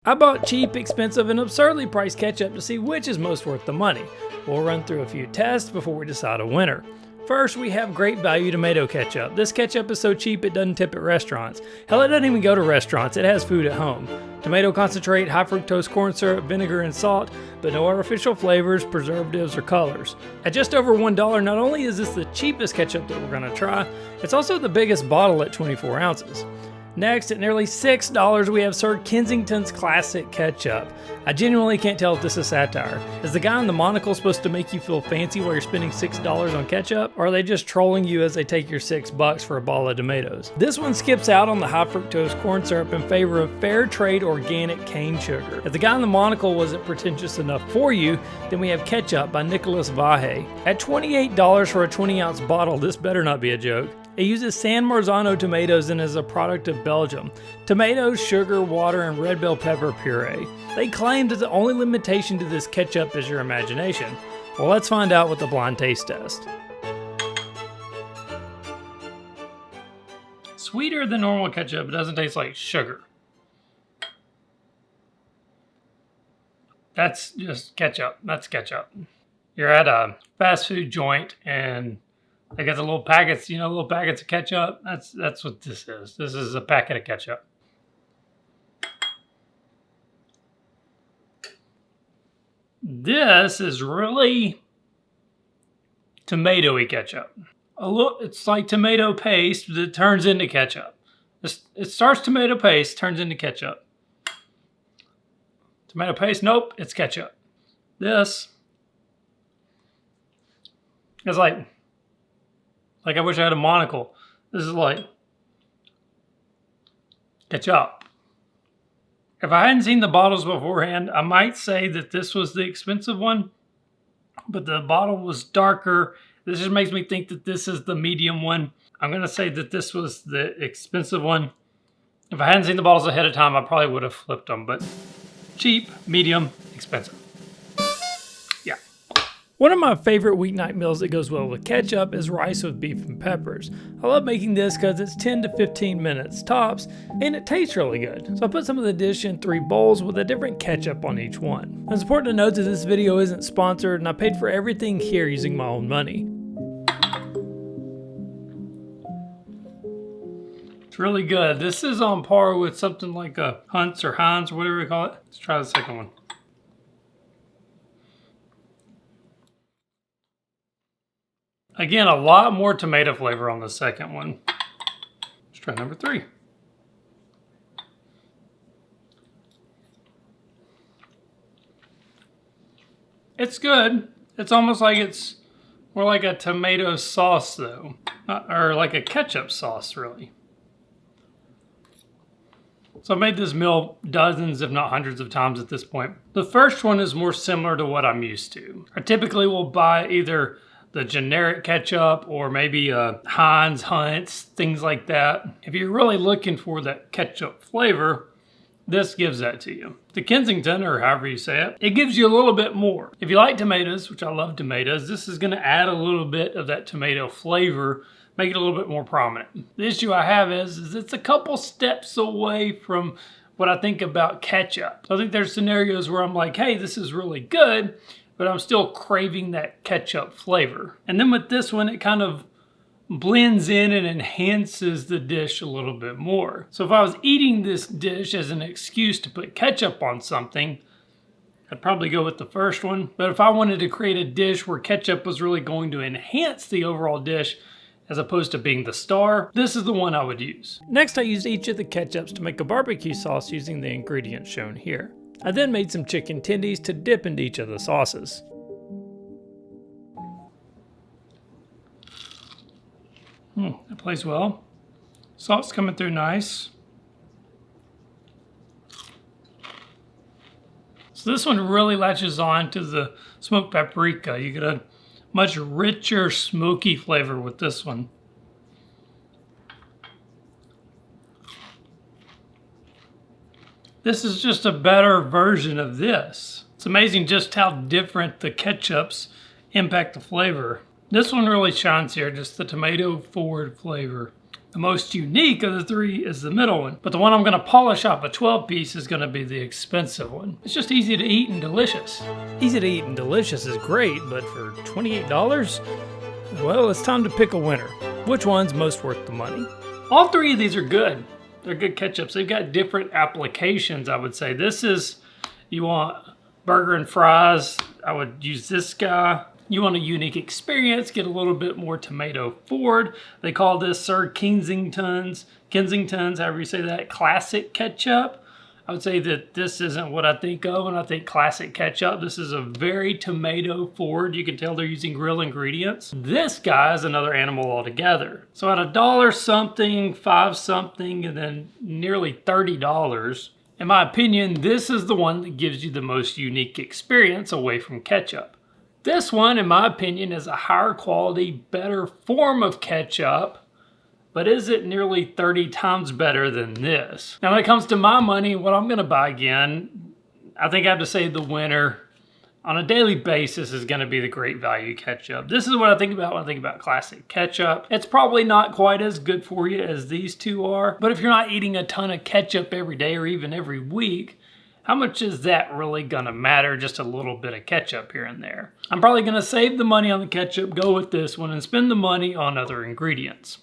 I bought cheap, expensive, and absurdly priced ketchup to see which is most worth the money. We'll run through a few tests before we decide a winner. First, we have great value tomato ketchup. This ketchup is so cheap it doesn't tip at restaurants. Hell, it doesn't even go to restaurants, it has food at home. Tomato concentrate, high fructose corn syrup, vinegar, and salt, but no artificial flavors, preservatives, or colors. At just over $1, not only is this the cheapest ketchup that we're gonna try, it's also the biggest bottle at 24 ounces. Next, at nearly $6, we have Sir Kensington's Classic Ketchup. I genuinely can't tell if this is satire. Is the guy in the monocle supposed to make you feel fancy while you're spending $6 on ketchup? Or are they just trolling you as they take your $6 for a bottle of tomatoes? This one skips out on the high fructose corn syrup in favor of fair trade organic cane sugar. If the guy in the monocle wasn't pretentious enough for you, then we have Ketchup by Nicholas Vahè. At $28 for a 20-ounce bottle, this better not be a joke. It uses San Marzano tomatoes and is a product of Belgium. Tomatoes, sugar, water, and red bell pepper puree. They claim that the only limitation to this ketchup is your imagination. Well, let's find out with the blind taste test. Sweeter than normal ketchup, it doesn't taste like sugar. That's just ketchup, that's ketchup. You're at a fast food joint and they got the little packets, little packets of ketchup. That's what this is. This is a packet of ketchup. This is really tomatoey ketchup. It's like tomato paste that turns into ketchup. It starts tomato paste, turns into ketchup. Tomato paste, nope, it's ketchup. This is like I wish I had a monocle. This is like ketchup. If I hadn't seen the bottles beforehand, I might say that this was the expensive one, but the bottle was darker. This just makes me think that this is the medium one. I'm gonna say that this was the expensive one. If I hadn't seen the bottles ahead of time, I probably would have flipped them, but cheap, medium, expensive. Yeah. One of my favorite weeknight meals that goes well with ketchup is rice with beef and peppers. I love making this because it's 10 to 15 minutes tops and it tastes really good. So I put some of the dish in 3 bowls with a different ketchup on each one. It's important to note that this video isn't sponsored and I paid for everything here using my own money. It's really good. This is on par with something like a Hunt's or Heinz or whatever we call it. Let's try the second one. Again, a lot more tomato flavor on the second one. Let's try number 3. It's good. It's almost like it's more like a tomato sauce though. Or like a ketchup sauce really. So I've made this meal dozens, if not hundreds of times at this point. The first one is more similar to what I'm used to. I typically will buy either the generic ketchup or maybe Heinz, Hunt's, things like that. If you're really looking for that ketchup flavor, this gives that to you. The Kensington, or however you say it, it gives you a little bit more. If you like tomatoes, which I love tomatoes, this is gonna add a little bit of that tomato flavor, make it a little bit more prominent. The issue I have is it's a couple steps away from what I think about ketchup. So I think there's scenarios where I'm like, hey, this is really good, but I'm still craving that ketchup flavor. And then with this one, it kind of blends in and enhances the dish a little bit more. So if I was eating this dish as an excuse to put ketchup on something, I'd probably go with the first one. But if I wanted to create a dish where ketchup was really going to enhance the overall dish, as opposed to being the star, this is the one I would use. Next, I used each of the ketchups to make a barbecue sauce using the ingredients shown here. I then made some chicken tendies to dip into each of the sauces. That plays well. Salt's coming through nice. So this one really latches on to the smoked paprika. You get a much richer, smoky flavor with this one. This is just a better version of this. It's amazing just how different the ketchups impact the flavor. This one really shines here, just the tomato forward flavor. The most unique of the three is the middle one, but the one I'm gonna polish off a 12-piece is gonna be the expensive one. It's just easy to eat and delicious. Easy to eat and delicious is great, but for $28? Well, it's time to pick a winner. Which one's most worth the money? All three of these are good. They're good ketchups. They've got different applications, I would say. This is, you want burger and fries, I would use this guy. You want a unique experience, get a little bit more tomato forward. They call this Sir Kensingtons, however you say that, classic ketchup. I would say that this isn't what I think of when I think classic ketchup. This is a very tomato forward. You can tell they're using real ingredients. This guy is another animal altogether. So at $1 something, $5 something, and then nearly $30, in my opinion, this is the one that gives you the most unique experience away from ketchup. This one, in my opinion, is a higher quality, better form of ketchup, but is it nearly 30 times better than this? Now, when it comes to my money, what I'm gonna buy again, I think I have to say the winner on a daily basis is gonna be the Great Value ketchup. This is what I think about when I think about classic ketchup. It's probably not quite as good for you as these two are, but if you're not eating a ton of ketchup every day or even every week, how much is that really gonna matter? Just a little bit of ketchup here and there. I'm probably gonna save the money on the ketchup, go with this one, and spend the money on other ingredients.